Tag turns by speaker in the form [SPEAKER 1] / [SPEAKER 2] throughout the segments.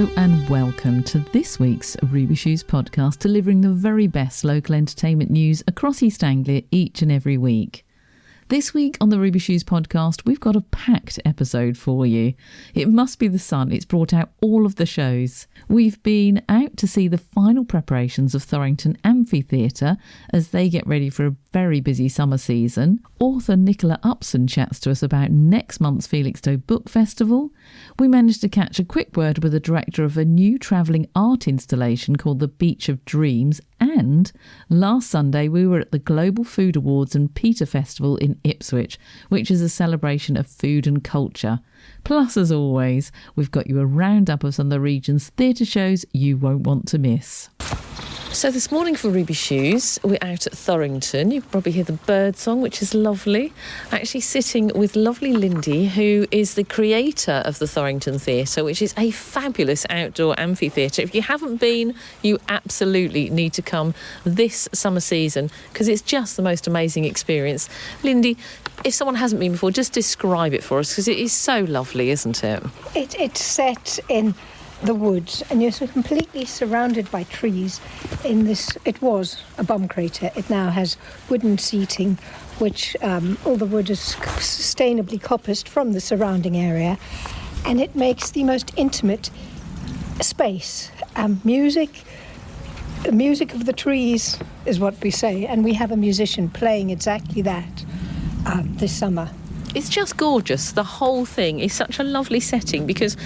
[SPEAKER 1] Hello and welcome to this week's Ruby Shoes podcast, delivering the very best local entertainment news across East Anglia each and every week. This week on the Ruby Shoes podcast, we've got a packed episode for you. It must be the sun, it's brought out all of the shows. We've been out to see the final preparations of Thorington Amphitheatre as they get ready for a very busy summer season. Author Nicola Upson chats to us about next month's Felixstowe Book Festival. We managed to catch a quick word with the director of a new travelling art installation called the Beach of Dreams. And last Sunday we were at the Global Food Awards and Pita Festival in Ipswich, which is a celebration of food and culture. Plus, as always, we've got you a roundup of some of the region's theatre shows you won't want to miss. So this morning for Ruby Shoes, we're out at Thorington. You can probably hear the bird song, which is lovely. Actually sitting with lovely Lindy, who is the creator of the Thorington Theatre, which is a fabulous outdoor amphitheatre. If you haven't been, you absolutely need to come this summer season because it's just the most amazing experience. Lindy, if someone hasn't been before, just describe it for us because it is so lovely, isn't it?
[SPEAKER 2] It's set in the woods and you're so completely surrounded by trees in this. It was a bomb crater. It now has wooden seating, which all the wood is sustainably coppiced from the surrounding area, and it makes the most intimate space. Music of the trees is what we say, and we have a musician playing exactly that this summer.
[SPEAKER 1] It's just gorgeous. The whole thing is such a lovely setting because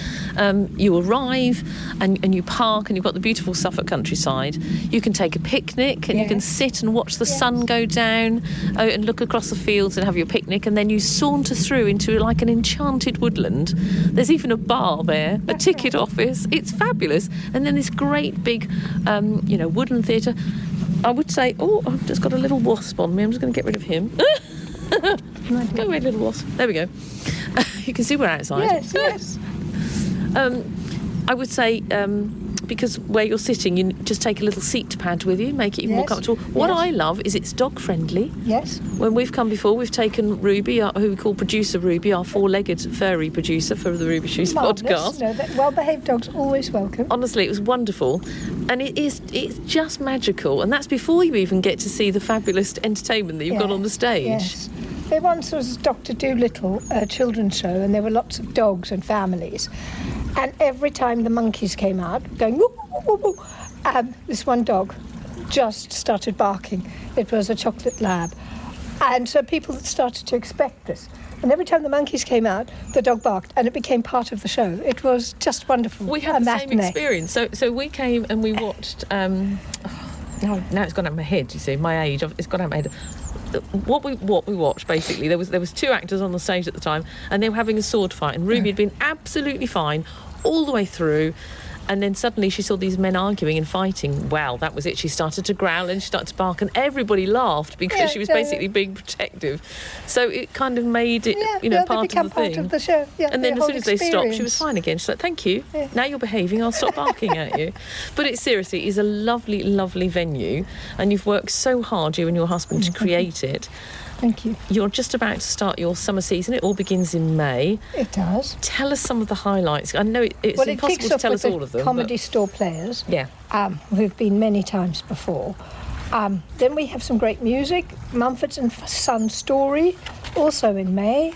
[SPEAKER 1] you arrive and you park and you've got the beautiful Suffolk countryside. You can take a picnic and you can sit and watch the sun go down and look across the fields and have your picnic, and then you saunter through into like an enchanted woodland. There's even a bar there, a ticket office. It's fabulous. And then this great big, wooden theatre. I would say, I've just got a little wasp on me. I'm just going to get rid of him. Go away, little wasp. There we go. You can see we're outside.
[SPEAKER 2] Yes.
[SPEAKER 1] I would say, because where you're sitting, you just take a little seat pad with you, make it even more comfortable. What I love is it's dog friendly.
[SPEAKER 2] Yes.
[SPEAKER 1] When we've come before, we've taken Ruby, who we call Producer Ruby, our four-legged furry producer for the Ruby Shoes podcast.
[SPEAKER 2] No, well-behaved dogs always welcome.
[SPEAKER 1] Honestly, it was wonderful. And it's just magical. And that's before you even get to see the fabulous entertainment that you've got on the stage.
[SPEAKER 2] Yes. There once was Dr. Dolittle, a children's show, and there were lots of dogs and families. And every time the monkeys came out, going, woo, woo, woo, woo, this one dog just started barking. It was a chocolate lab. And so people started to expect this. And every time the monkeys came out, the dog barked, and it became part of the show. It was just wonderful.
[SPEAKER 1] We had the same experience. So we came and we watched... now it's gone out of my head, you see, my age. It's gone out of my head. What we watched, basically, there was two actors on the stage at the time, and they were having a sword fight, and Ruby had been absolutely fine all the way through, and then suddenly she saw these men arguing and fighting. Well, that was it. She started to growl and she started to bark, and everybody laughed because she was basically being protective. So it kind of made it, part of the thing.
[SPEAKER 2] Part of the show. Yeah,
[SPEAKER 1] and then as soon as they stopped, she was fine again. She's like, "Thank you. Yeah. Now you're behaving. I'll stop barking at you." But it seriously is a lovely, lovely venue, and you've worked so hard, you and your husband, to create it.
[SPEAKER 2] Thank you.
[SPEAKER 1] You're just about to start your summer season. It all begins in May.
[SPEAKER 2] It does.
[SPEAKER 1] Tell us some of the highlights. I know it's impossible to tell us all of them.
[SPEAKER 2] Comedy store players.
[SPEAKER 1] Yeah.
[SPEAKER 2] Who've been many times before. Then we have some great music. Mumford and Son Story, also in May.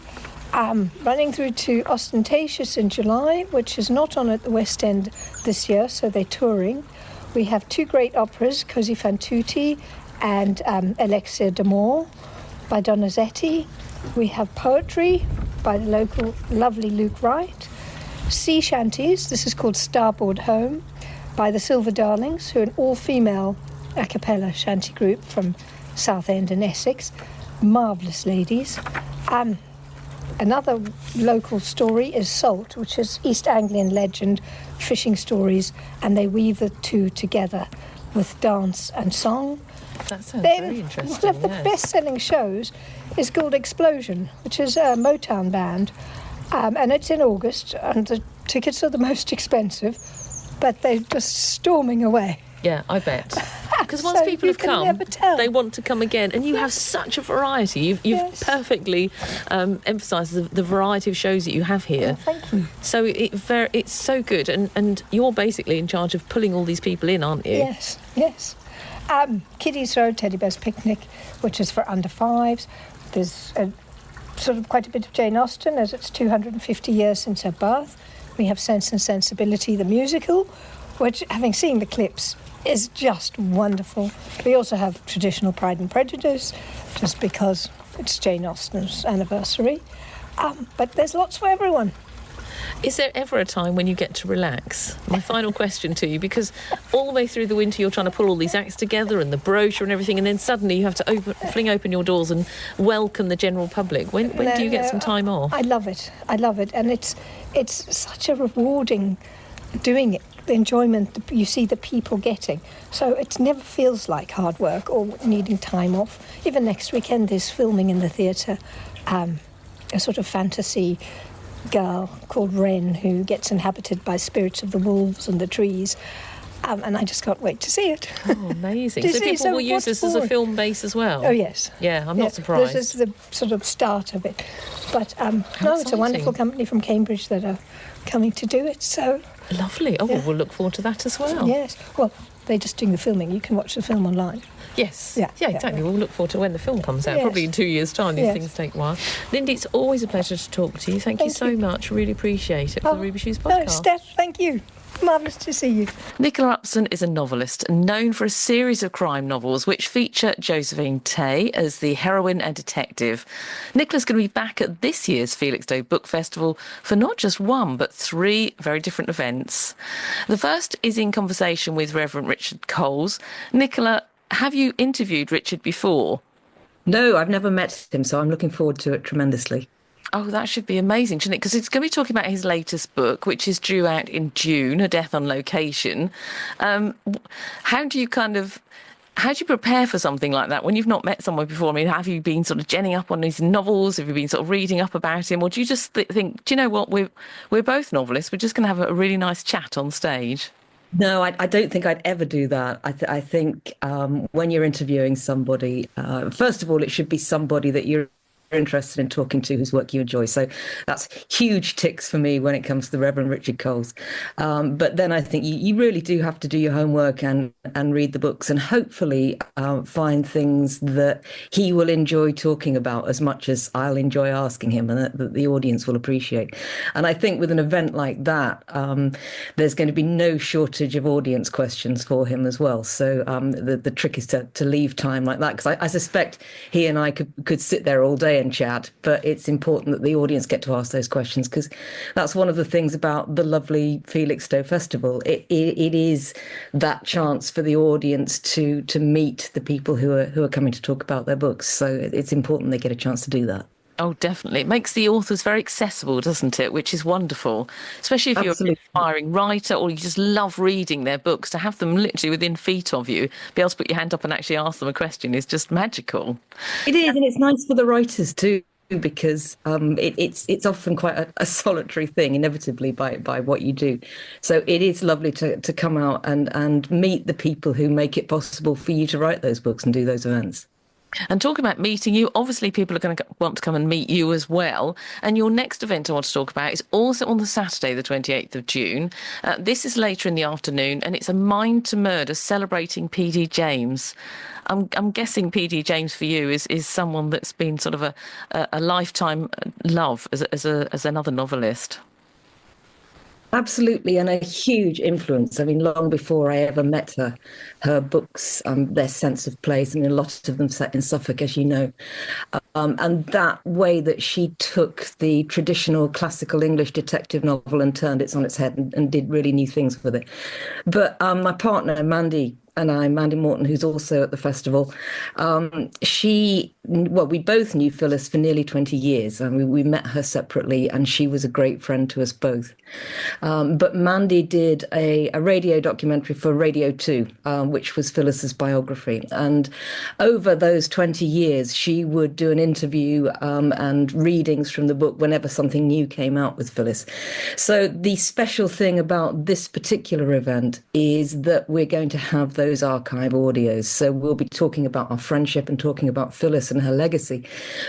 [SPEAKER 2] Running through to Ostentatious in July, which is not on at the West End this year, so they're touring. We have two great operas, Così fan tutti and Elixir d'Amore by Donizetti. We have poetry by the local lovely Luke Wright. Sea shanties, this is called Starboard Home, by the Silver Darlings, who are an all-female a cappella shanty group from Southend and Essex. Marvellous ladies. Another local story is Salt, which is East Anglian legend, fishing stories, and they weave the two together with dance and song.
[SPEAKER 1] That sounds very interesting.
[SPEAKER 2] One of the best-selling shows is called Explosion, which is a Motown band, and it's in August, and the tickets are the most expensive, but they're just storming away.
[SPEAKER 1] Yeah, I bet. because once
[SPEAKER 2] So
[SPEAKER 1] people
[SPEAKER 2] you
[SPEAKER 1] have
[SPEAKER 2] can
[SPEAKER 1] come,
[SPEAKER 2] never tell.
[SPEAKER 1] they want to come again. And you have such a variety. You've
[SPEAKER 2] Yes.
[SPEAKER 1] perfectly emphasised the variety of shows that you have here.
[SPEAKER 2] Oh, thank you.
[SPEAKER 1] So it's so good. And you're basically in charge of pulling all these people in, aren't you?
[SPEAKER 2] Yes, yes. Kiddies Road, Teddy Bear's Picnic, which is for under fives. There's sort of quite a bit of Jane Austen, as it's 250 years since her birth. We have Sense and Sensibility, the musical, which, having seen the clips, is just wonderful. We also have traditional Pride and Prejudice, just because it's Jane Austen's anniversary. But there's lots for everyone.
[SPEAKER 1] Is there ever a time when you get to relax? My final question to you, because all the way through the winter you're trying to pull all these acts together and the brochure and everything, and then suddenly you have to fling open your doors and welcome the general public. When do you get some time off?
[SPEAKER 2] I love it. And it's such a rewarding doing it, the enjoyment you see the people getting. So it never feels like hard work or needing time off. Even next weekend there's filming in the theatre, a sort of fantasy girl called Wren who gets inhabited by spirits of the wolves and the trees, and I just can't wait to see it.
[SPEAKER 1] Oh, amazing. So people will use this as a film base as well?
[SPEAKER 2] Oh, yes.
[SPEAKER 1] Yeah, I'm not surprised.
[SPEAKER 2] This is the sort of start of it. But no, it's a wonderful company from Cambridge that are coming to do it, so...
[SPEAKER 1] Lovely. Oh, well, we'll look forward to that as well.
[SPEAKER 2] Yes. Well, they're just doing the filming. You can watch the film online.
[SPEAKER 1] Yes.
[SPEAKER 2] Yeah,
[SPEAKER 1] Exactly.
[SPEAKER 2] yeah.
[SPEAKER 1] We'll look forward to when the film comes out,
[SPEAKER 2] Yes.
[SPEAKER 1] probably in 2 years' time. These
[SPEAKER 2] Yes.
[SPEAKER 1] things take a while. Lindy, it's always a pleasure to talk to you. Thank you so much. Really appreciate it for the Ruby Shoes podcast.
[SPEAKER 2] No, Steph, thank you. Marvellous to see you.
[SPEAKER 1] Nicola Upson is a novelist known for a series of crime novels which feature Josephine Tay as the heroine and detective. Nicola's going to be back at this year's Felixstowe Book Festival for not just one but three very different events. The first is in conversation with Reverend Richard Coles. Nicola, have you interviewed Richard before?
[SPEAKER 3] No, I've never met him, so I'm looking forward to it tremendously.
[SPEAKER 1] Oh, that should be amazing, shouldn't it? Because it's going to be talking about his latest book, which is due out in June, A Death on Location. How do you prepare for something like that when you've not met someone before? I mean, have you been sort of genning up on his novels? Have you been sort of reading up about him? Or do you just think, do you know what, we're both novelists, we're just going to have a really nice chat on stage?
[SPEAKER 3] No, I don't think I'd ever do that. I think when you're interviewing somebody, first of all, it should be somebody that you're interested in talking to, whose work you enjoy. So that's huge ticks for me when it comes to the Reverend Richard Coles. But then I think you really do have to do your homework and read the books and hopefully find things that he will enjoy talking about as much as I'll enjoy asking him and that the audience will appreciate. And I think with an event like that, there's going to be no shortage of audience questions for him as well. So the trick is to leave time like that, because I suspect he and I could sit there all day and chat, but it's important that the audience get to ask those questions, because that's one of the things about the lovely Felixstowe Festival. It is that chance for the audience to meet the people who are coming to talk about their books. So it's important they get a chance to do that.
[SPEAKER 1] Oh, definitely. It makes the authors very accessible, doesn't it? Which is wonderful, especially if
[SPEAKER 3] Absolutely.
[SPEAKER 1] you're an inspiring writer or you just love reading their books. To have them literally within feet of you, be able to put your hand up and actually ask them a question is just magical.
[SPEAKER 3] It is, and it's nice for the writers too, because it's often quite a solitary thing, inevitably, by what you do. So it is lovely to come out and meet the people who make it possible for you to write those books and do those events.
[SPEAKER 1] And talking about meeting you, obviously people are going to want to come and meet you as well. And your next event I want to talk about is also on the Saturday, the 28th of June. This is later in the afternoon, and it's a Mind to Murder celebrating P.D. James. I'm guessing P.D. James for you is someone that's been sort of a lifetime love as another novelist.
[SPEAKER 3] Absolutely, and a huge influence. I mean, long before I ever met her books, their sense of place, and a lot of them set in Suffolk, as you know. And that way that she took the traditional classical English detective novel and turned it on its head and did really new things with it. But my partner, Mandy Morton, who's also at the festival, we both knew Phyllis for nearly 20 years. We met her separately, and she was a great friend to us both. But Mandy did a radio documentary for Radio 2, which was Phyllis's biography. And over those 20 years, she would do an interview and readings from the book whenever something new came out with Phyllis. So the special thing about this particular event is that we're going to have those archive audios. So we'll be talking about our friendship and talking about Phyllis and her legacy.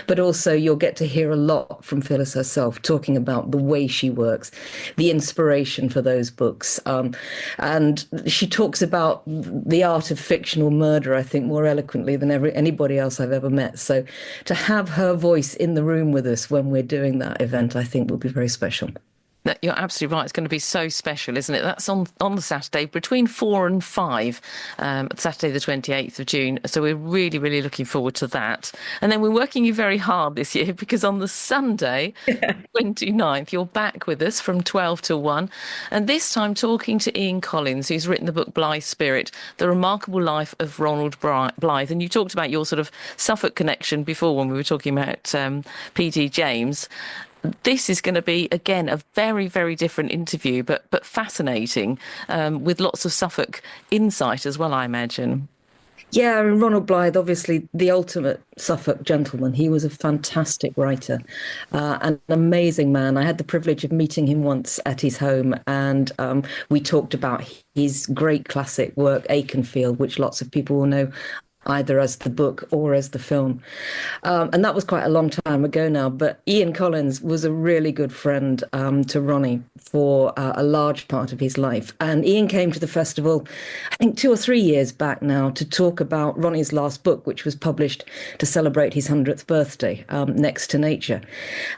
[SPEAKER 3] But also you'll get to hear a lot from Phyllis herself, talking about the way she works, the inspiration for those books. And she talks about the art of fictional murder, I think, more eloquently than anybody else I've ever met. So to have her voice in the room with us when we're doing that event, I think will be very special.
[SPEAKER 1] You're absolutely right. It's going to be so special, isn't it? That's on the Saturday between 4 and 5, Saturday the 28th of June. So we're really, really looking forward to that. And then we're working you very hard this year because on the Sunday, 29th, you're back with us from 12 till 1. And this time talking to Ian Collins, who's written the book Blythe Spirit, The Remarkable Life of Ronald Blythe. And you talked about your sort of Suffolk connection before when we were talking about P.D. James. This is going to be, again, a very, very different interview, but fascinating, with lots of Suffolk insight as well, I imagine.
[SPEAKER 3] Yeah, and Ronald Blythe, obviously the ultimate Suffolk gentleman. He was a fantastic writer, an amazing man. I had the privilege of meeting him once at his home, and we talked about his great classic work, Aikenfield, which lots of people will know either as the book or as the film. And that was quite a long time ago now, but Ian Collins was a really good friend to Ronnie for a large part of his life. And Ian came to the festival, I think 2 or 3 years back now, to talk about Ronnie's last book, which was published to celebrate his 100th birthday, Next to Nature.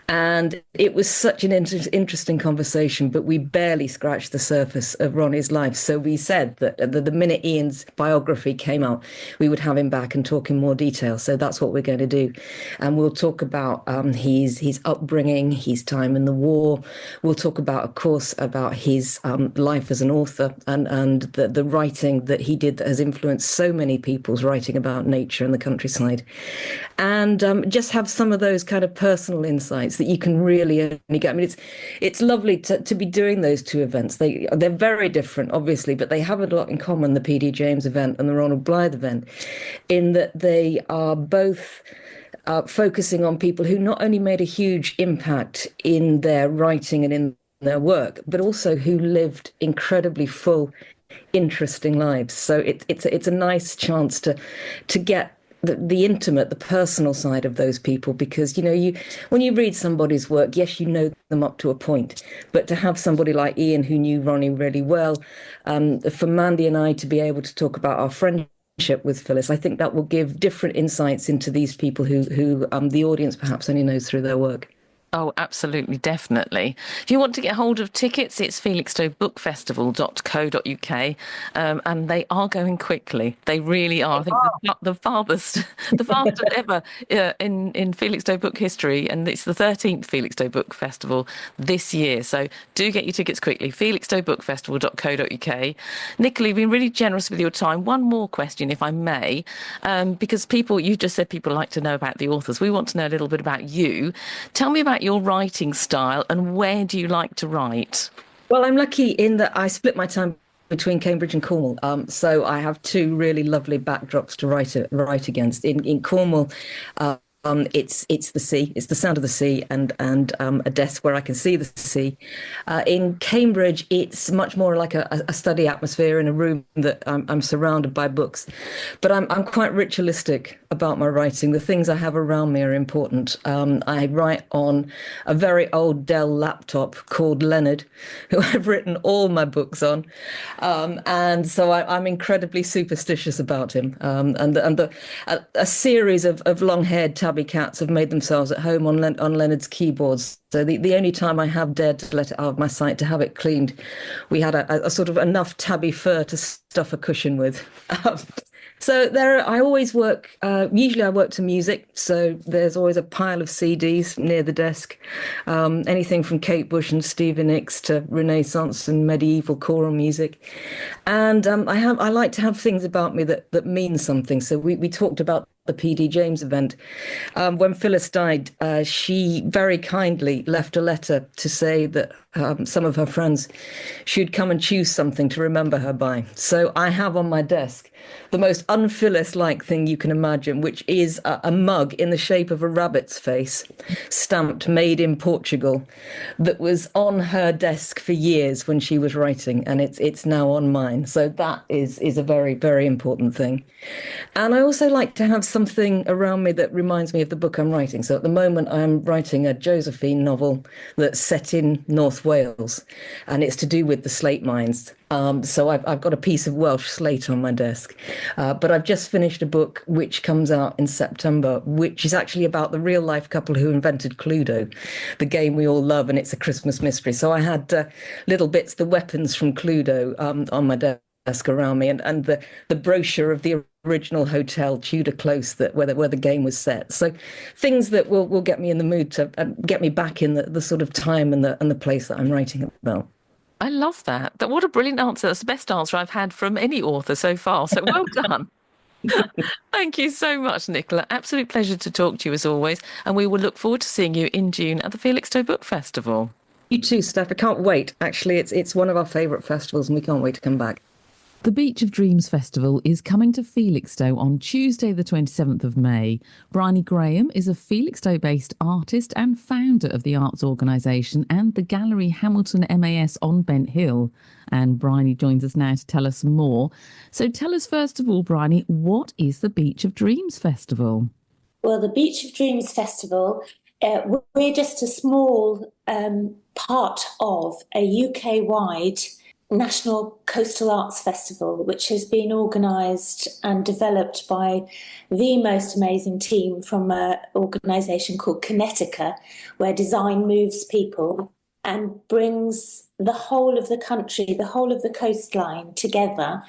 [SPEAKER 3] And it was such an interesting conversation, but we barely scratched the surface of Ronnie's life. So we said that the minute Ian's biography came out, we would have him back and talk in more detail. So that's what we're going to do. And we'll talk about his upbringing, his time in the war. We'll talk about, of course, about his life as an author and the writing that he did that has influenced so many people's writing about nature and the countryside. And just have some of those kind of personal insights that you can really only get. I mean, it's lovely to be doing those two events. They're very different, obviously, but they have a lot in common, the P.D. James event and the Ronald Blythe event, in that they are both focusing on people who not only made a huge impact in their writing and in their work, but also who lived incredibly full, interesting lives. So it's a nice chance to get the intimate, the personal side of those people, because when you read somebody's work, yes, you know them up to a point, but to have somebody like Ian who knew Ronnie really well, for Mandy and I to be able to talk about our friendship with Phyllis, I think that will give different insights into these people who the audience perhaps only knows through their work.
[SPEAKER 1] Oh, absolutely, definitely. If you want to get hold of tickets, it's felixstowbookfestival.co.uk, and they are going quickly. They really are. I think the farthest ever in Felixstowe Book history, and it's the 13th Felixstowe Book Festival this year. So do get your tickets quickly. felixstowbookfestival.co.uk. Nicola, you've been really generous with your time. One more question, if I may, because you just said people like to know about the authors. We want to know a little bit about you. Tell me about your writing style and where do you like to write?
[SPEAKER 3] Well, I'm lucky in that I split my time between Cambridge and Cornwall. So I have two really lovely backdrops to write against. In Cornwall, it's the sea, it's the sound of the sea and a desk where I can see the sea. In Cambridge, it's much more like a study atmosphere in a room that I'm surrounded by books. But I'm quite ritualistic about my writing. The things I have around me are important. I write on a very old Dell laptop called Leonard, who I've written all my books on. And so I'm incredibly superstitious about him. And a series of long-haired tabby cats have made themselves at home on Leonard's keyboards. So the only time I have dared to let it out of my sight to have it cleaned, we had a sort of enough tabby fur to stuff a cushion with. So I always work, usually I work to music. So there's always a pile of CDs near the desk. Anything from Kate Bush and Stevie Nicks to Renaissance and medieval choral music. And I like to have things about me that mean something. So we talked about the P.D. James event. When Phyllis died, she very kindly left a letter to say that some of her friends should come and choose something to remember her by. So I have on my desk the most un-Phyllis-like thing you can imagine, which is a mug in the shape of a rabbit's face, stamped "Made in Portugal," that was on her desk for years when she was writing, and it's now on mine. So that is a very, very important thing. And I also like to have something around me that reminds me of the book I'm writing. So at the moment, I'm writing a Josephine novel that's set in North Wales, and it's to do with the slate mines. So I've got a piece of Welsh slate on my desk. But I've just finished a book which comes out in September, which is actually about the real life couple who invented Cluedo, the game we all love, and it's a Christmas mystery. So I had little bits, the weapons from Cluedo, on my desk around me, and the brochure of the original hotel, Tudor Close, where the game was set. So things that will get me in the mood to get me back in the sort of time and the place that I'm writing about.
[SPEAKER 1] I love that. What a brilliant answer. That's the best answer I've had from any author so far. So well done. Thank you so much, Nicola. Absolute pleasure to talk to you as always. And we will look forward to seeing you in June at the Felixstowe Book Festival.
[SPEAKER 3] You too, Steph. I can't wait. Actually, it's one of our favourite festivals and we can't wait to come back.
[SPEAKER 1] The Beach of Dreams Festival is coming to Felixstowe on Tuesday, the 27th of May. Bryony Graham is a Felixstowe-based artist and founder of the arts organisation and the Gallery Hamilton MAS on Bent Hill. And Bryony joins us now to tell us more. So tell us, first of all, Bryony, what is the Beach of Dreams Festival?
[SPEAKER 4] Well, the Beach of Dreams Festival, we're just a small part of a UK-wide National Coastal Arts Festival, which has been organised and developed by the most amazing team from an organisation called Kinetica, where design moves people and brings the whole of the country, the whole of the coastline together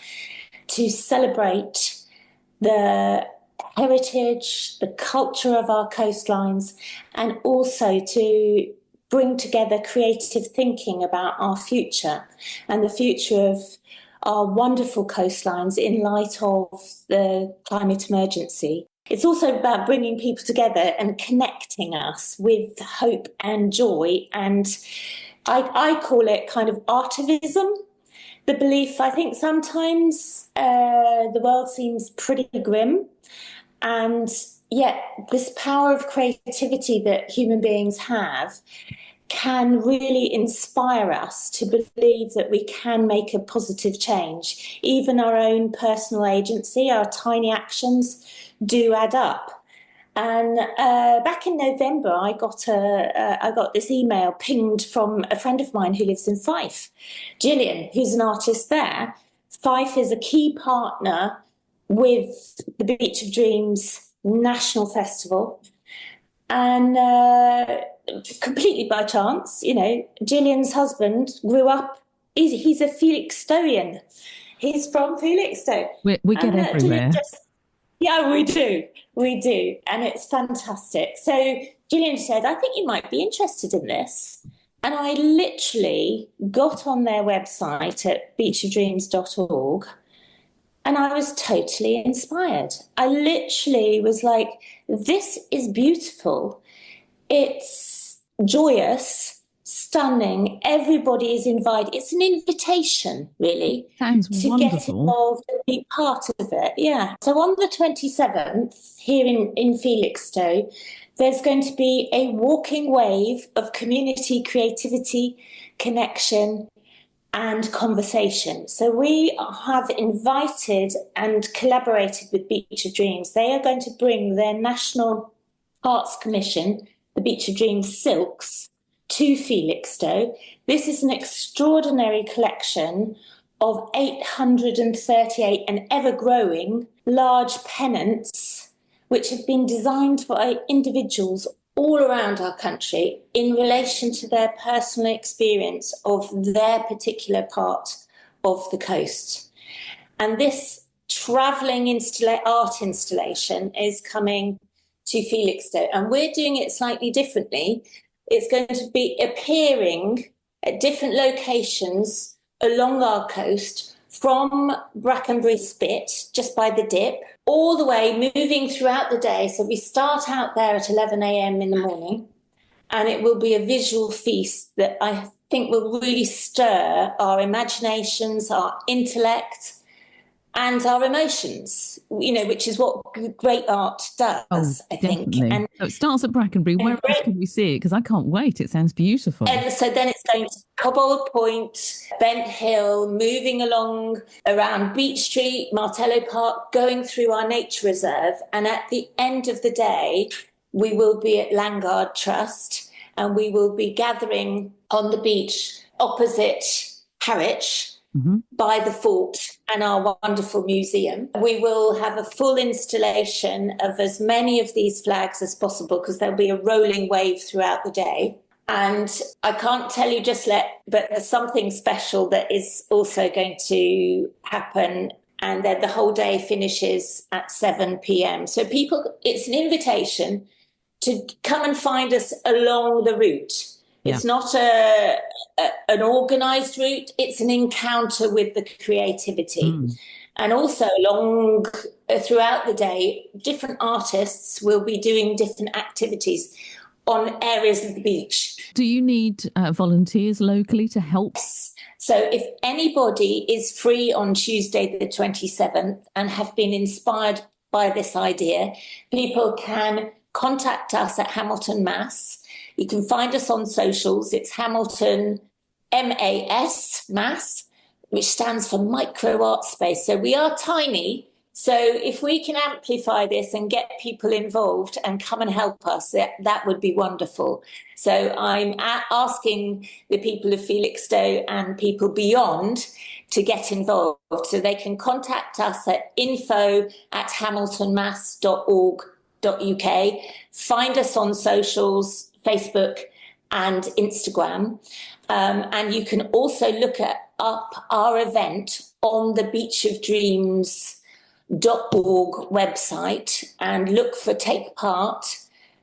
[SPEAKER 4] to celebrate the heritage, the culture of our coastlines, and also to bring together creative thinking about our future and the future of our wonderful coastlines in light of the climate emergency. It's also about bringing people together and connecting us with hope and joy. And I call it kind of artivism, the belief, I think sometimes the world seems pretty grim, and yet this power of creativity that human beings have can really inspire us to believe that we can make a positive change. Even our own personal agency, our tiny actions do add up. And back in November, I got this email pinged from a friend of mine who lives in Fife, Gillian, who's an artist there. Fife is a key partner with the Beach of Dreams National Festival. And completely by chance, Gillian's husband grew up, he's a Felixstowian. He's from Felixstowe.
[SPEAKER 1] We get everywhere.
[SPEAKER 4] Yeah, we do. And it's fantastic. So Gillian said, I think you might be interested in this. And I literally got on their website at beachofdreams.org. And I was totally inspired. I literally was like, this is beautiful. It's joyous, stunning. Everybody is invited. It's an invitation, really.
[SPEAKER 1] Sounds
[SPEAKER 4] to
[SPEAKER 1] wonderful.
[SPEAKER 4] Get involved and be part of it. Yeah. So on the 27th, here in Felixstowe, there's going to be a walking wave of community creativity, connection, and conversation. So we have invited and collaborated with Beach of Dreams. They are going to bring their National Arts Commission, the Beach of Dreams Silks, to Felixstowe. This is an extraordinary collection of 838 and ever-growing large pennants, which have been designed by individuals all around our country in relation to their personal experience of their particular part of the coast. And this travelling art installation is coming to Felixstowe, and we're doing it slightly differently. It's going to be appearing at different locations along our coast, from Brackenbury Spit, just by the dip, all the way moving throughout the day. So we start out there at 11 a.m. in the morning, and it will be a visual feast that I think will really stir our imaginations, our intellect, and our emotions, which is what great art does, I think.
[SPEAKER 1] And so it starts at Brackenbury. Where else can we see it? Because I can't wait. It sounds beautiful.
[SPEAKER 4] And so then it's going to Cobbold Point, Bent Hill, moving along around Beach Street, Martello Park, going through our nature reserve. And at the end of the day, we will be at Langard Trust, and we will be gathering on the beach opposite Harwich, by the fort and our wonderful museum. We will have a full installation of as many of these flags as possible, because there'll be a rolling wave throughout the day. And I can't tell you just yet, but there's something special that is also going to happen. And then the whole day finishes at 7 p.m. So it's an invitation to come and find us along the route. It's not an organised route. It's an encounter with the creativity. And also throughout the day, different artists will be doing different activities on areas of the beach.
[SPEAKER 1] Do you need volunteers locally to help?
[SPEAKER 4] Yes. So if anybody is free on Tuesday the 27th and have been inspired by this idea, people can contact us at Hamilton Mass. You can find us on socials. It's Hamilton Mass, which stands for Micro Art Space. So we are tiny. So if we can amplify this and get people involved and come and help us, that would be wonderful. So I'm asking the people of Felixstowe and people beyond to get involved. So they can contact us at info@hamiltonmass.org.uk. Find us on socials, Facebook and Instagram. And you can also look up our event on the beachofdreams.org website and look for Take Part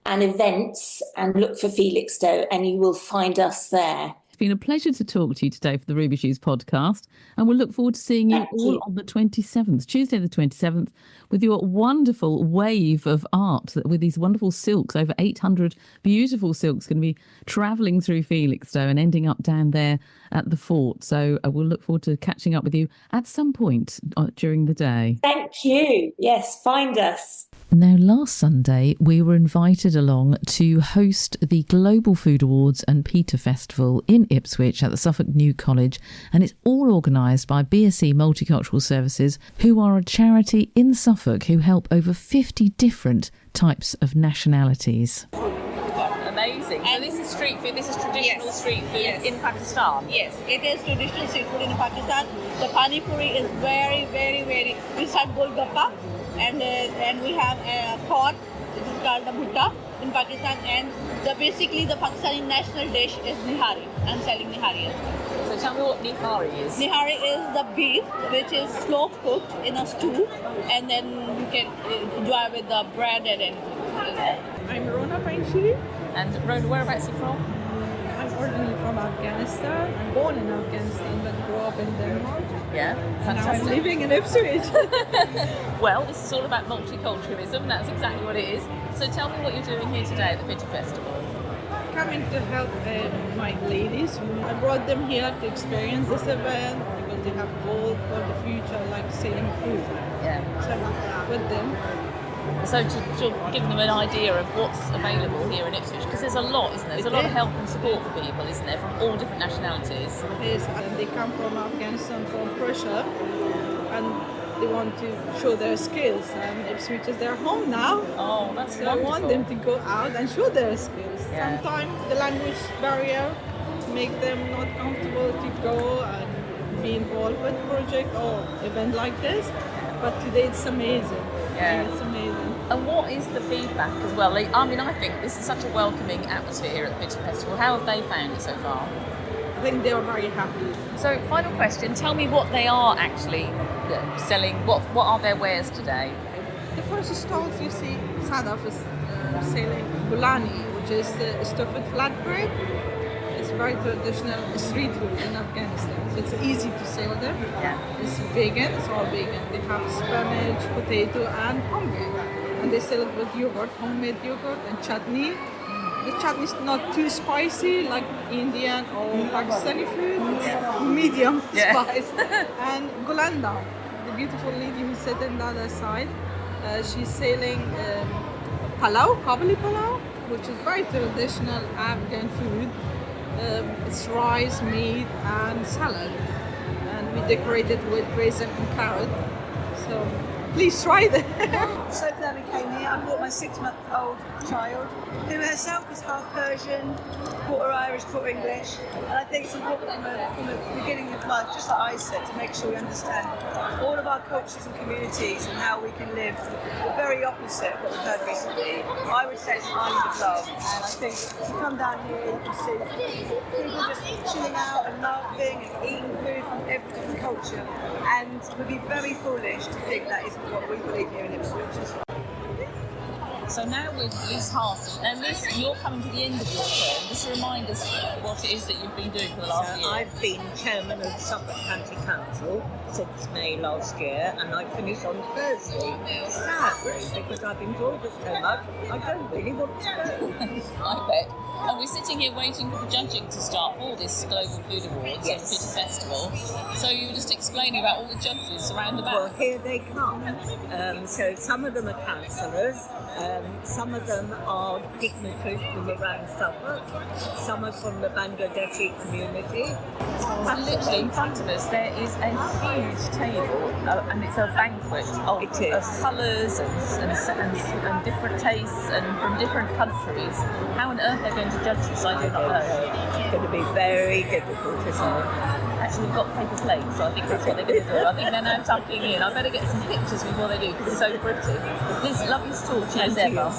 [SPEAKER 4] and events and look for Felixstowe, and you will find us there.
[SPEAKER 1] It's been a pleasure to talk to you today for the Ruby Shoes podcast, and we'll look forward to seeing you all on the 27th, Tuesday the 27th, with your wonderful wave of art, with these wonderful silks, over 800 beautiful silks going to be travelling through Felixstowe and ending up down there at the fort. So we'll look forward to catching up with you at some point during the day.
[SPEAKER 4] Thank you. Yes, find us.
[SPEAKER 1] Now, last Sunday, we were invited along to host the Global Food Awards and Pita Festival in Ipswich at the Suffolk New College, and it's all organised by BSc Multicultural Services, who are a charity in Suffolk who help over 50 different types of nationalities.
[SPEAKER 5] Amazing. So this is street food, this is traditional street food in Pakistan?
[SPEAKER 6] Yes, it is traditional street food in Pakistan. The pani puri is very, very, very... We start golgappa, and we have a pot, which is called the bhutta in Pakistan, and basically the Pakistani national dish is nihari. I'm selling nihari as well.
[SPEAKER 5] So tell me what nihari is.
[SPEAKER 6] Nihari is the beef, which is slow cooked in a stew, and then you can enjoy with the bread and
[SPEAKER 7] I'm Rona Painshiri.
[SPEAKER 5] And Rona, whereabouts are you from?
[SPEAKER 7] I'm originally from Afghanistan. I'm born in Afghanistan but grew up in Denmark.
[SPEAKER 5] Yeah,
[SPEAKER 7] Now I'm
[SPEAKER 5] fantastic.
[SPEAKER 7] living in Ipswich.
[SPEAKER 5] Well, this is all about multiculturalism, that's exactly what it is. So tell me what you're doing here today at the Pita Festival.
[SPEAKER 7] Coming to help my ladies. I brought them here to experience this event because they have goals for the future, like selling food.
[SPEAKER 5] Yeah.
[SPEAKER 7] So with them.
[SPEAKER 5] So to give them an idea of what's available here in Ipswich, because there's a lot, isn't there? There's a lot of help and support for people, isn't there, from all different nationalities.
[SPEAKER 7] Yes, and they come from Afghanistan, from Prussia, and they want to show their skills. And Ipswich is their home now.
[SPEAKER 5] Oh, that's
[SPEAKER 7] So
[SPEAKER 5] wonderful.
[SPEAKER 7] I want them to go out and show their skills.
[SPEAKER 5] Yeah.
[SPEAKER 7] Sometimes the language barrier make them not comfortable to go and be involved with project or event like this. But today it's amazing.
[SPEAKER 5] Yeah.
[SPEAKER 7] It's amazing.
[SPEAKER 5] And what is the feedback as well? I mean, I think this is such a welcoming atmosphere here at the Pita Festival. How have they found it so far?
[SPEAKER 7] I think they are very happy.
[SPEAKER 5] So, final question, tell me what they are actually selling. What are their wares today?
[SPEAKER 7] The first stalls you see, Sadaf is selling bulani, which is stuffed flatbread. It's very traditional street food in Afghanistan, so it's easy to sell them.
[SPEAKER 5] Yeah.
[SPEAKER 7] It's vegan, it's all vegan. They have spinach, potato and pumpkin. And they sell it with yogurt, homemade yogurt and chutney. The chutney is not too spicy like Indian or Pakistani food. It's medium spice. And gulanda. beautiful lady who's sitting on the other side. She's selling palau, kabuli palau, which is very traditional Afghan food. It's rice, meat, and salad, and we decorate it with raisin and carrot. So please try that.
[SPEAKER 8] So glad we came here. I brought my 6-month-old child, who herself is half Persian, quarter Irish, quarter English. And I think it's important from the beginning of life, just like I said, to make sure we understand all of our cultures and communities and how we can live the very opposite of what we've heard recently. I would say it's an island of love. And I think if you come down here, you can see people just chilling out and laughing and eating food from every different culture. And we'd be very foolish to think that isn't what we believe here in Ipswich as well.
[SPEAKER 5] So now with Liz Harton, and Liz, you're coming to the end of your term. Just remind us what it is that you've been doing for the last year.
[SPEAKER 9] I've been chairman of Suffolk County Council since May last year, and I finish on Thursday. Sadly, because I've enjoyed it so much, I don't really want to go.
[SPEAKER 5] I bet. And we're sitting here waiting for the judging to start for this Global Food Awards and Pita Festival. So you were just explaining about all the judges around the back.
[SPEAKER 9] Well, here they come. So some of them are councillors, some of them are dignitaries from around Suffolk, some are from the Bangladeshi community.
[SPEAKER 5] And literally in front of us there is a huge table, and it's a banquet of colours and different tastes and from different countries. How on earth they're going to judge this, I do not know.
[SPEAKER 9] It's going to be very difficult, isn't it?
[SPEAKER 5] Actually, we've got paper plates, so I think that's what they're going to do. I think they're now tucking in. I better get some pictures before they do, because it's so pretty. Liz, lovely to talk to you as ever.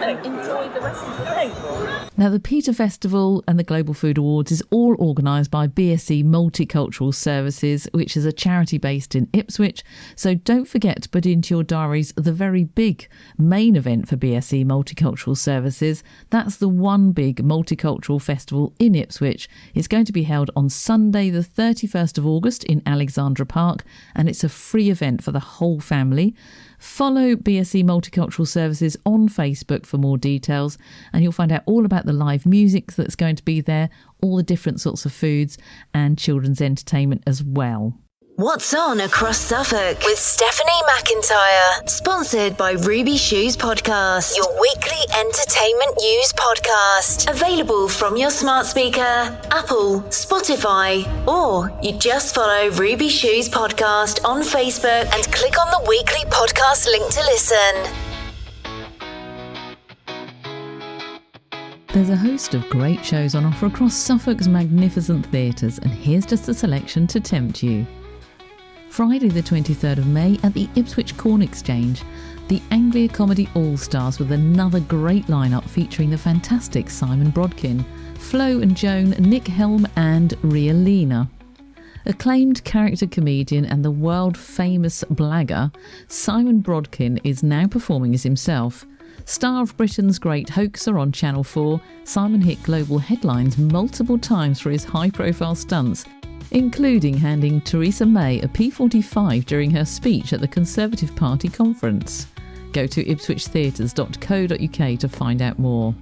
[SPEAKER 5] And enjoy the rest of the day.
[SPEAKER 1] Now, the Pita Festival and the Global Food Awards is all organised by BSE Multicultural Services, which is a charity based in Ipswich. So don't forget to put into your diaries the very big main event for BSE Multicultural Services. That's the One Big Multicultural Festival in Ipswich. It's going to be held on Sunday, the 31st of August in Alexandra Park, and it's a free event for the whole family. Follow BSE Multicultural Services on Facebook for more details, and you'll find out all about the live music that's going to be there, all the different sorts of foods and children's entertainment as well.
[SPEAKER 10] What's on across Suffolk with Stephanie McIntyre, sponsored by Ruby Shoes Podcast, your weekly entertainment news podcast, available from your smart speaker, Apple, Spotify, or you just follow Ruby Shoes Podcast on Facebook and click on the weekly podcast link to listen.
[SPEAKER 1] There's a host of great shows on offer across Suffolk's magnificent theatres, and here's just a selection to tempt you. Friday the 23rd of May at the Ipswich Corn Exchange, the Anglia Comedy All-Stars with another great lineup featuring the fantastic Simon Brodkin, Flo and Joan, Nick Helm and Ria Lena. Acclaimed character comedian and the world-famous blagger, Simon Brodkin is now performing as himself. Star of Britain's Great Hoaxer on Channel 4, Simon hit global headlines multiple times for his high-profile stunts, including handing Theresa May a P45 during her speech at the Conservative Party conference. Go to ipswichtheatres.co.uk to find out more.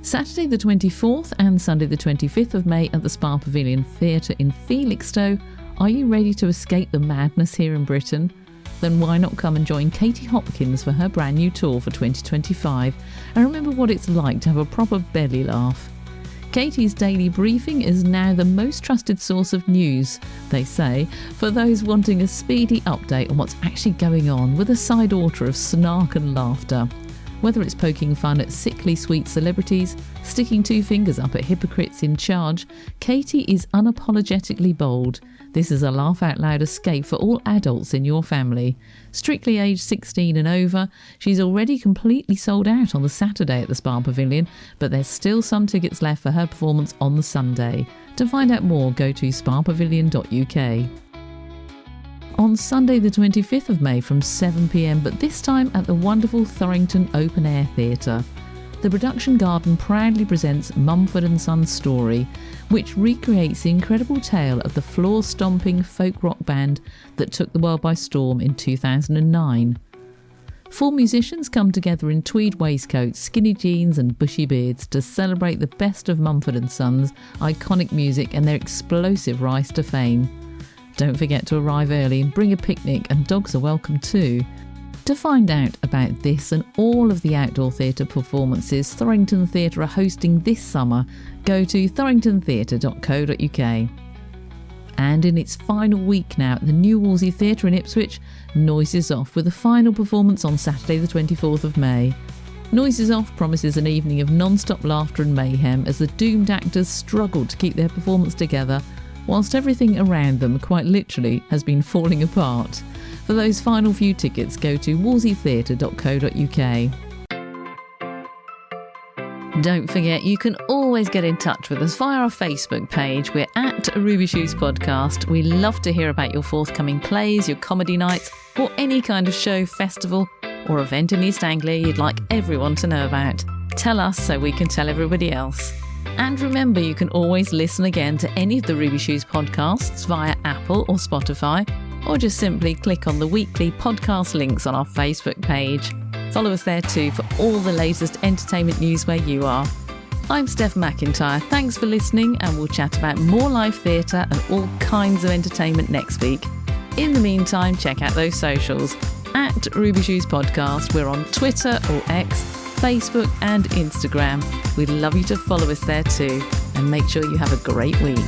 [SPEAKER 1] Saturday the 24th and Sunday the 25th of May at the Spa Pavilion Theatre in Felixstowe. Are you ready to escape the madness here in Britain? Then why not come and join Katie Hopkins for her brand new tour for 2025 and remember what it's like to have a proper belly laugh. Katie's daily briefing is now the most trusted source of news, they say, for those wanting a speedy update on what's actually going on with a side order of snark and laughter. Whether it's poking fun at sickly sweet celebrities, sticking two fingers up at hypocrites in charge, Katie is unapologetically bold. This is a laugh-out-loud escape for all adults in your family. Strictly aged 16 and over, she's already completely sold out on the Saturday at the Spa Pavilion, but there's still some tickets left for her performance on the Sunday. To find out more, go to spapavilion.uk. On Sunday the 25th of May from 7pm, but this time at the wonderful Thorington Open Air Theatre. The production garden proudly presents Mumford & Sons Story, which recreates the incredible tale of the floor-stomping folk rock band that took the world by storm in 2009. 4 musicians come together in tweed waistcoats, skinny jeans and bushy beards to celebrate the best of Mumford & Sons' iconic music and their explosive rise to fame. Don't forget to arrive early and bring a picnic, and dogs are welcome too. To find out about this and all of the outdoor theatre performances Thorington Theatre are hosting this summer, go to thoringtontheatre.co.uk. And in its final week now at the New Wolsey Theatre in Ipswich, Noise is Off with a final performance on Saturday the 24th of May. Noise is Off promises an evening of non-stop laughter and mayhem as the doomed actors struggle to keep their performance together, whilst everything around them quite literally has been falling apart. For those final few tickets, go to wolseytheatre.co.uk. Don't forget, you can always get in touch with us via our Facebook page. We're at Ruby Shoes Podcast. We love to hear about your forthcoming plays, your comedy nights, or any kind of show, festival, or event in East Anglia you'd like everyone to know about. Tell us so we can tell everybody else. And remember, you can always listen again to any of the Ruby Shoes podcasts via Apple or Spotify, or just simply click on the weekly podcast links on our Facebook page. Follow us there too for all the latest entertainment news where you are. I'm Steph McIntyre. Thanks for listening, and we'll chat about more live theatre and all kinds of entertainment next week. In the meantime, check out those socials. At Ruby Shoes Podcast, we're on Twitter or X, Facebook and Instagram. We'd love you to follow us there too, and make sure you have a great week.